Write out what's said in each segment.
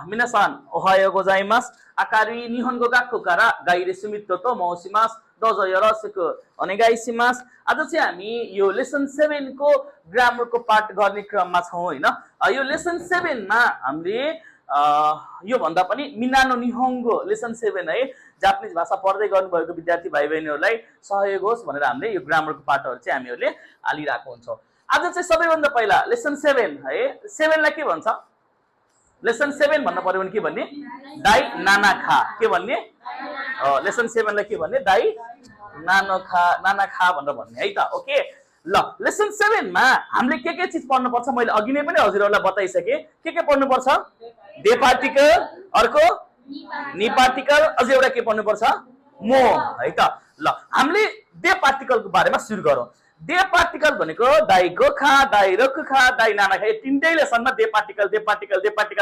皆さんおはようございます。明るい日本語学校からガイリスミットと申します。どうぞよろしくお願いします。आज चाहिँ हामी यो लेसन 7 को ग्रामरको पाठ गर्ने क्रममा छौं हैन। यो लेसन 7 मा हामीले यो भन्दा पनि मिनानो निहोंगो लेसन 7 है जापानिज भाषा पढ्दै गर्नुभएको विद्यार्थी भाइ बहिनीहरूलाई सहयोग होस् भनेर हामीले यो ग्रामरको पाठहरु चाहिँ हामीहरूले हालिराखेको हुन्छौं। आज चाहिँ सबैभन्दा पहिला लेसन 7 है 7 लाई के भन्छ? लेसन 7 भन्न पर्यो भने के भन्ने? दाइ नाना खा। के भन्ने? लेसन 7 लाई के भन्ने? दाइ नाना खा भनेर भन्ने है त। ओके ल लेसन 7 मा हामीले के चीज पढ्नु पर्छ मैले अघि नै पनि हजुरहरुलाई बताइसके। के पढ्नु पर्छ? दे पार्टिकल, अर्को नि पार्टिकल, अझै एउटा के पढ्नु पर्छ? मो है त। ल हामीले दे पार्टिकलको बारेमा सुरु गरौँ। दे पार्टिकल भनेको दाइको खा, दाइ रको खा, दाइ नाना खा, यो तीनटै लेसनमा दे पार्टिकल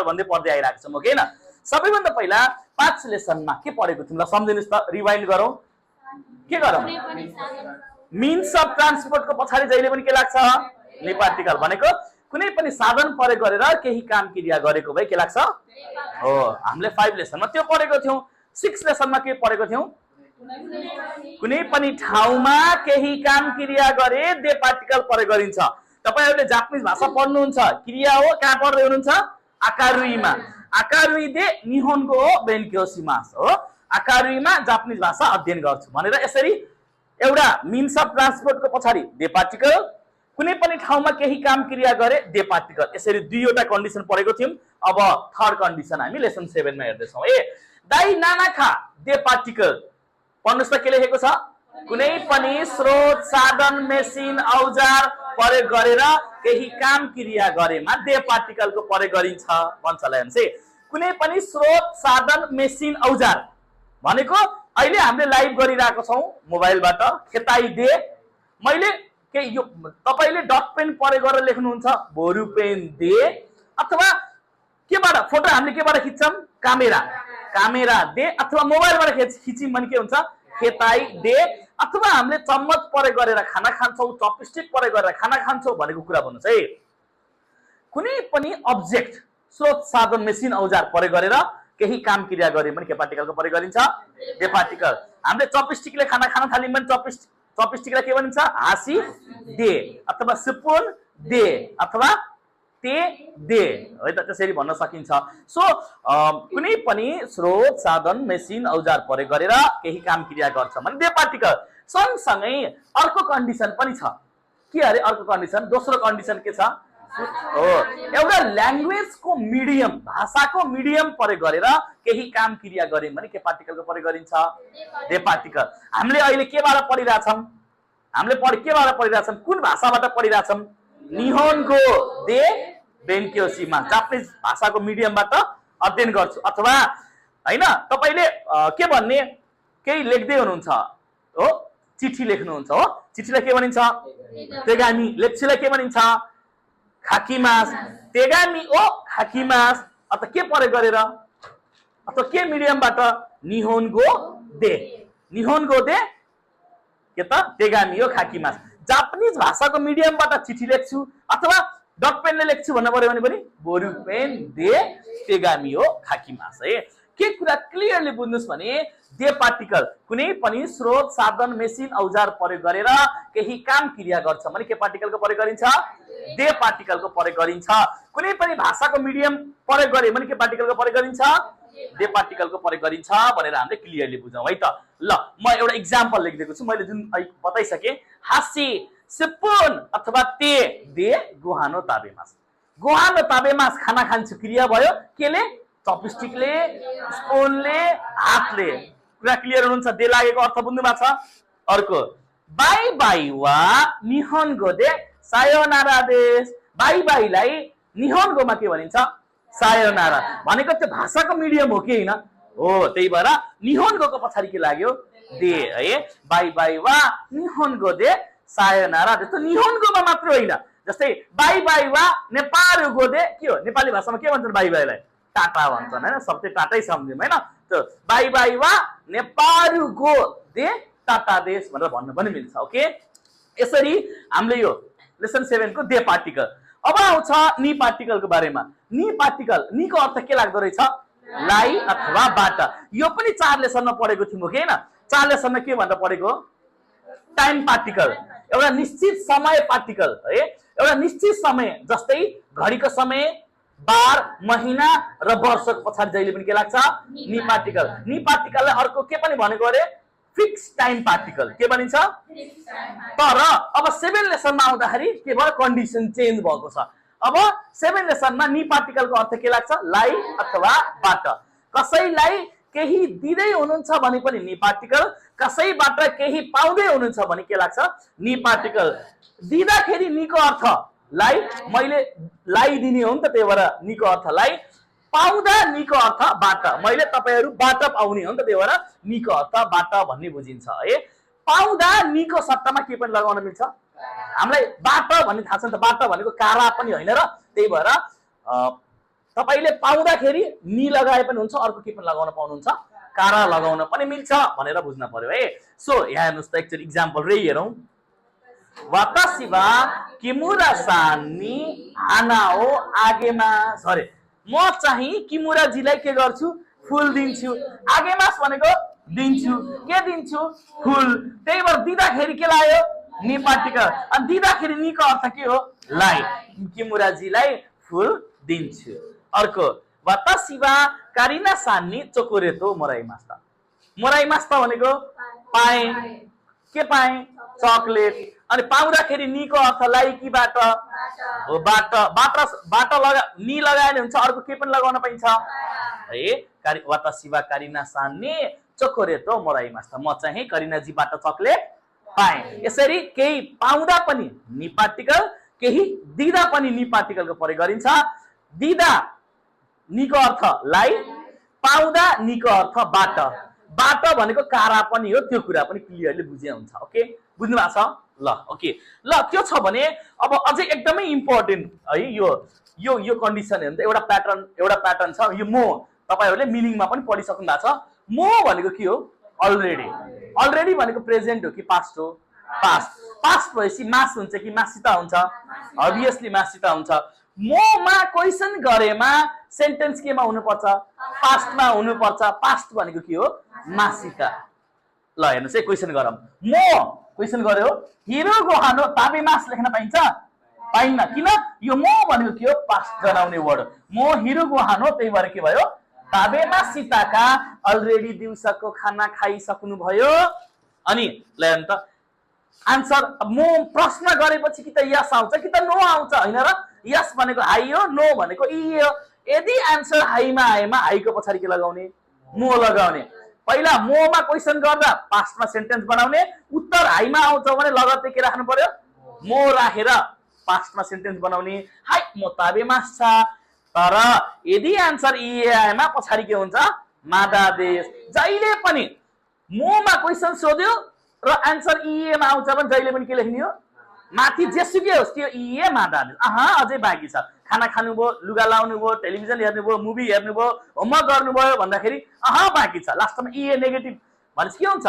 भन्दै पढ्दै आइराखेको छौं। ओके न। सबैभन्दा पहिला 5 लेसनमा के पढेको थियौं? ल सम्झिनुस् त, रिवाइन्ड गरौँ। के गरौँ? मीन्स अफ ट्रान्सपोर्टको पछाडी जहिले पनि के लाग्छ? ने पार्टिकल भनेको कुनै पनि साधन प्रयोग गरेर केही काम क्रिया गरेको भए के लाग्छ? हो, हामीले 5 लेसनमा त्यो पढेको थियौं। 6 लेसनमा के पढेको थियौं? कुनै पनि ठाउँमा केही काम क्रिया गरे दे पार्टिकल प्रयोग गरिन्छ। तपाईहरुले जापानिज भाषा पढ्नुहुन्छ, क्रिया हो, कहाँ पढ्दै हुनुहुन्छ? आकारुईमा। आकारुई दे निहोन्गो हो बेन्क्यो शिमास हो। आकारुईमा जापानिज भाषा अध्ययन गर्छु भनेर यसरी एउटा मीन्स अफ ट्रान्सपोर्टको पछाडी दे पार्टिकल, कुनै पनि ठाउँमा केही काम क्रिया गरे दे पार्टिकल, यसरी दुईवटा कन्डिसन पढेको थियौं। अब थर्ड कन्डिसन हामी लेसन 7 मा हेर्दै छौं। दाइ नाना खा दे पार्टिकल पढ्नुस् त के लेखेको छ? कुनै पनि स्रोत, साधन, मेसिन, औजार प्रयोग गरेर केही काम क्रिया गरेमा दे पार्टिकलको प्रयोग गरिन्छ भन्छ। ल कुनै पनि स्रोत, साधन, मेसिन, औजार भनेको अहिले हामीले लाइभ गरिरहेको छौं मोबाइलबाट। खेताई दे मैले के यो तपाईले डट पेन प्रयोग गरेर लेख्नुहुन्छ, बोरु पेन दे, अथवा केबाट फोटो हामीले केबाट खिच्छौं? कामेरा दे, अथवा मोबाइलबाट खिच्यौं भने के हुन्छ? खेताई दे, अथवा हामीले चम्मच प्रयोग गरेर खाना खान्छौं, चपस्टिक प्रयोग गरेर खाना खान्छौं भनेको कुरा भन्नुस् है। कुनै पनि अब्जेक्ट, स्रोत, साधन, मेसिन, औजार प्रयोग गरेर केही काम क्रिया गरे भने के पार्टिकलको प्रयोग गरिन्छ? They particle. हामीले चपस्टिकले खाना खान थाल्यौं भने चपस्टिकलाई के भनिन्छ? हाँसी दे, अथवा स्पुन दे, अथवा ते दे है त, त्यसरी भन्न सकिन्छ। सो कुनै पनि स्रोत, साधन, मेसिन, औजार प्रयोग गरेर केही काम क्रिया गर्छ भने दे पार्टिकल। सँगसँगै अर्को कन्डिसन पनि छ। के अरे अर्को कन्डिसन? दोस्रो कन्डिसन के छ? हो, एउटा ल्याङ्ग्वेजको मिडियम, भाषाको मिडियम प्रयोग गरेर केही काम क्रिया गरे भने के पार्टिकलको प्रयोग गरिन्छ? They particle. हामीले अहिले केबाट पढिरहेछौं? हामीले केबाट पढिरहेछौं? कुन भाषाबाट पढिरहेछौं? निहोन्गो दे बेन्क्यो शिमास, जापानिज भाषाको मिडियमबाट अध्ययन गर्छु। अथवा हैन तपाईले के भन्ने केही लेख्दै हुनुहुन्छ हो, चिठी लेख्नुहुन्छ हो, चिठीलाई के भनिन्छ? तेगामी। लेख्छीलाई के भनिन्छ? खाकिमास। तेगामी ओ खाकिमास। अथवा के प्रयोग गरेर, अथवा के मिडियमबाट? निहोन्गो दे। निहोन्गो दे के त? तेगामी ओ खाकिमास। जापानिज भाषाको मिडियमबाट चिठी लेख्छु अथवा डट पेनले लेख्छु भन्न पर्यो भने पनि बोरु पेन दे तेगामी हो खाकिमास है। के कुरा क्लियरली बुझ्नुस् भने दे पार्टिकल कुनै पनि स्रोत, साधन, मेसिन, औजार प्रयोग गरेर केही काम क्रिया गर्छ भने के पार्टिकलको प्रयोग गरिन्छ? दे पार्टिकलको प्रयोग गरिन्छ। कुनै पनि भाषाको मिडियम प्रयोग गरे भने के पार्टिकलको प्रयोग गरिन्छ? दे पार्टिकलको प्रयोग गरिन्छ भनेर हामीले क्लियरली बुझौं है त। ल म एउटा एक्जाम्पल लेखिदिएको छु, मैले जुन बताइसके। हासी स्पुन अथवा ते दे गुहानो ताबेमास। गुहानो ताबेमास खाना खान्छु क्रिया भयो केले? चपस्टिकले, स्पुनले, हातले। कुरा क्लियर हुनुहुन्छ? दे लागेको अर्थ बुझ्नु भएको छ? अर्को बाई बाई वा निहोन्गो दे सायोनारा देश। बाई बाईलाई निहोन्गोमा के भनिन्छ? सायोनारा। भनेको त्यो भाषाको मिडियम हो कि हैन? हो, त्यही भएर निहोन्गोको पछाडी के लाग्यो? दे है। बाई बाई वा निहोन्गो दे सायोनारा। जस्तो निहोन्गोमा मात्र होइन, जस्तै बाई बाई वा नेपालगो दे के हो? नेपाली भाषामा के भन्छन् बाई बाईलाई? टाटा भन्छन् हैन, सबै टाटै सम्झ्यौं हैन। त बाई बाई वा नेपालगो दे टाटा देश भनेर भन्न पनि मिल्छ। ओके, यसरी हामीले यो लेसन 7 को दे पार्टिकल। अब आउँछ नि पार्टिकलको बारेमा। नि पार्टिकल, निको अर्थ के लाग्दो रहेछ? लाई अथवा बाट। यो पनि 4 लेसनमा पढेको थियौँ कि हैन? 4 लेसनमा के भनेर पढेको? टाइम पार्टिकल, एउटा निश्चित समय पार्टिकल है। एउटा निश्चित समय जस्तै घडीको समय, बार, महिना र वर्षको पछाडि जहिले पनि के लाग्छ? नि पार्टिकल। नि पार्टिकललाई अर्को के पनि भनेको अरे? Fix time particle. के भनिन्छ? तर अब 7 लेसनमा आउँदाखेरि के भयो? कन्डिसन चेन्ज भएको छ। अब 7 लेसनमा नि पार्टिकलको अर्थ के लाग्छ? लाई अथवा बाट। कसैलाई केही दिँदै हुनुहुन्छ भने पनि नि पार्टिकल, कसैबाट केही पाउँदै हुनुहुन्छ भने के लाग्छ? नि पार्टिकल। दिँदाखेरि निको अर्थ लाई, मैले लाई दिने हो नि त, त्यही भएर निको अर्थ लाई। पाउँदा निको अर्थ बाट, मैले तपाईहरु बाट पाउने हो नि त, त्यही भएर निको अर्थ बाट भन्ने बुझिन्छ है। पाउँदा निको सट्टामा के पनि लगाउन मिल्छ? हामीलाई बाट भन्ने थाहा छ नि त, बाट भनेको कारा पनि होइन र, त्यही भएर तपाईले पाउँदाखेरि नि लगाए पनि हुन्छ, अर्को के पनि लगाउन पाउनुहुन्छ? कारा लगाउन पनि मिल्छ भनेर बुझ्न पर्यो है। सो यहाँ हेर्नुस् त एकचोटि इक्जाम्पल रे हेरौं। वातासी वा किमुरा सान नि हानाओ आगेमा झरे। म चाहिँ किमुरा जीलाई के गर्छु? फूल दिन्छु। आगेमास भनेको दिन्छु। के दिन्छु? फूल। त्यही भएर दिँदाखेरि के लाग्यो? नि पार्टिकल। अनि दिँदाखेरि निको अर्थ के हो? लाई। किमुरा जीलाई फूल दिन्छु। अर्को वातासी वा कारिना सान नि चोकोरेतो मोराइमास्ता। मोराइमास्ता भनेको पाए। के पाए? चकलेट। अनि पाउँदाखेरि निको अर्थ लाई कि बाट? हो बाट। बाट लगा नि लगाए हुन्छ, अर्को के पनि लगाउन पाइन्छ है। वातासी वा कारिना सान नि चोकोरेतो मोराइमास्ता। म चाहिँ करिना जीबाट चकलेट पाए। यसरी केही पाउँदा पनि नि पार्टिकल, केही दिँदा पनि नि पार्टिकलको प्रयोग गरिन्छ। दिँदा निको अर्थ लाई, पाउँदा निको अर्थ बाट। बाट भनेको कारा पनि हो, त्यो कुरा पनि क्लियरली बुझे हुन्छ। ओके, बुझ्नु भएको छ? ल ओके, ल त्यो छ भने अब अझै एकदमै इम्पोर्टेन्ट है यो कन्डिसन हेर्नु त। एउटा प्याटर्न छ यो। मो तपाईहरुले मिनिङमा पनि पढिसक्नु भएको छ। मो भनेको के हो? अलरेडी। अलरेडी भनेको प्रेजेन्ट हो कि पास्ट हो? पास्ट। पास्ट भएपछि मास हुन्छ कि मासिता हुन्छ? अभियसली मासिता हुन्छ। मोमा क्वेशन गरेमा सेन्टेन्स केमा हुनुपर्छ? पास्टमा हुनुपर्छ। पास्ट भनेको के हो? मासिता। ल हेर्नुस् है, क्वेशन गरौँ। मो क्वेशन गर्यो, हिरो गोहानो ताबेमास लेख्न पाइन्छ? पाइन्न। किन? यो मो भनेको के हो? पास्ट जनाउने वर्ड। मो हिरो गोहानो, त्यही भएर के भयो? ताबेमास सीताका अलरेडी दिउँसोको खाना खाइसक्नु भयो। अनि ल हेर्नु त आन्सर। मो प्रश्न गरेपछि कि त यस आउँछ कि त नो आउँछ हैन र? यस भनेको हाई हो, नो भनेको ई हो। यदि आन्सर हाईमा आएमा हाईको पछाडि के लगाउने? मो लगाउने। पहिला मोमा क्वेशन गर्दा पास्टमा सेन्टेन्स बनाउने, उत्तर हाईमा आउँछ भने लगत्तै के राख्नु पर्यो? मो राखेर पास्टमा सेन्टेन्स बनाउने। हाई मो ताबेमास छ। तर यदि आन्सर ई आएमा पछाडि के हुन्छ? मादादेश। जहिले पनि मोमा क्वेशन सोध्यो र आन्सर ई मा आउँछ भने जहिले पनि के लेख्ने हो? माथि जेसुकै होस् त्यो ई मादादेश। अझै बाँकी छ। खाना खानुभयो, लुगा लाउनु भयो, टेलिभिजन हेर्नुभयो, मुभी हेर्नुभयो, होमवर्क गर्नुभयो भन्दाखेरि बाँकी छ। लास्टमा ई नेगेटिभ भनेपछि के हुन्छ?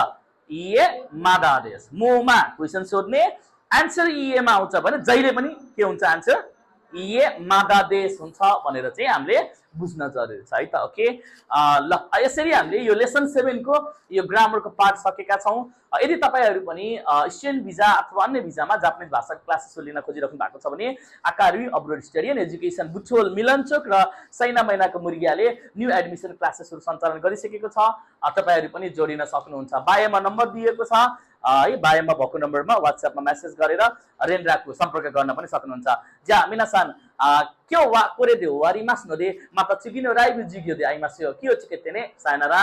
ई मादादेश। मोमा क्वेशन सोध्ने, आन्सर ई मा आउँछ भने जहिले पनि के हुन्छ? आन्सर ई मादादेश हुन्छ भनेर चाहिँ हामीले बुझ्न जरुरी छ है त। ओके, ल यसरी हामीले यो लेसन 7 को यो ग्रामरको पार्ट सकेका छौं। यदि तपाईहरु पनि स्टुडेन्ट भिजा अथवा अन्य भिजामा जापानिज भाषाको क्लासेसहरु लिन खोजिराख्नु भएको छ भने आकारुई abroad study and education Butwal Milanchowk र सैना मैनाको मुर्गियाले न्यू एडमिसन क्लासेसहरु सञ्चालन गरिसकेको छ। तपाईहरु पनि जोडिन सक्नुहुन्छ। बायोमा नम्बर दिएको छ है, बायोमा भएको नम्बरमा WhatsAppमा मेसेज गरेर रेन्ड्राको सम्पर्क गर्न पनि सक्नुहुन्छ। जा मिनासान क्यो वा कोरे दे वारिमास नदे माता चिकिनो राइबु जिग्यो दे आइमास्यो कियो चिकेतेने सायनारा।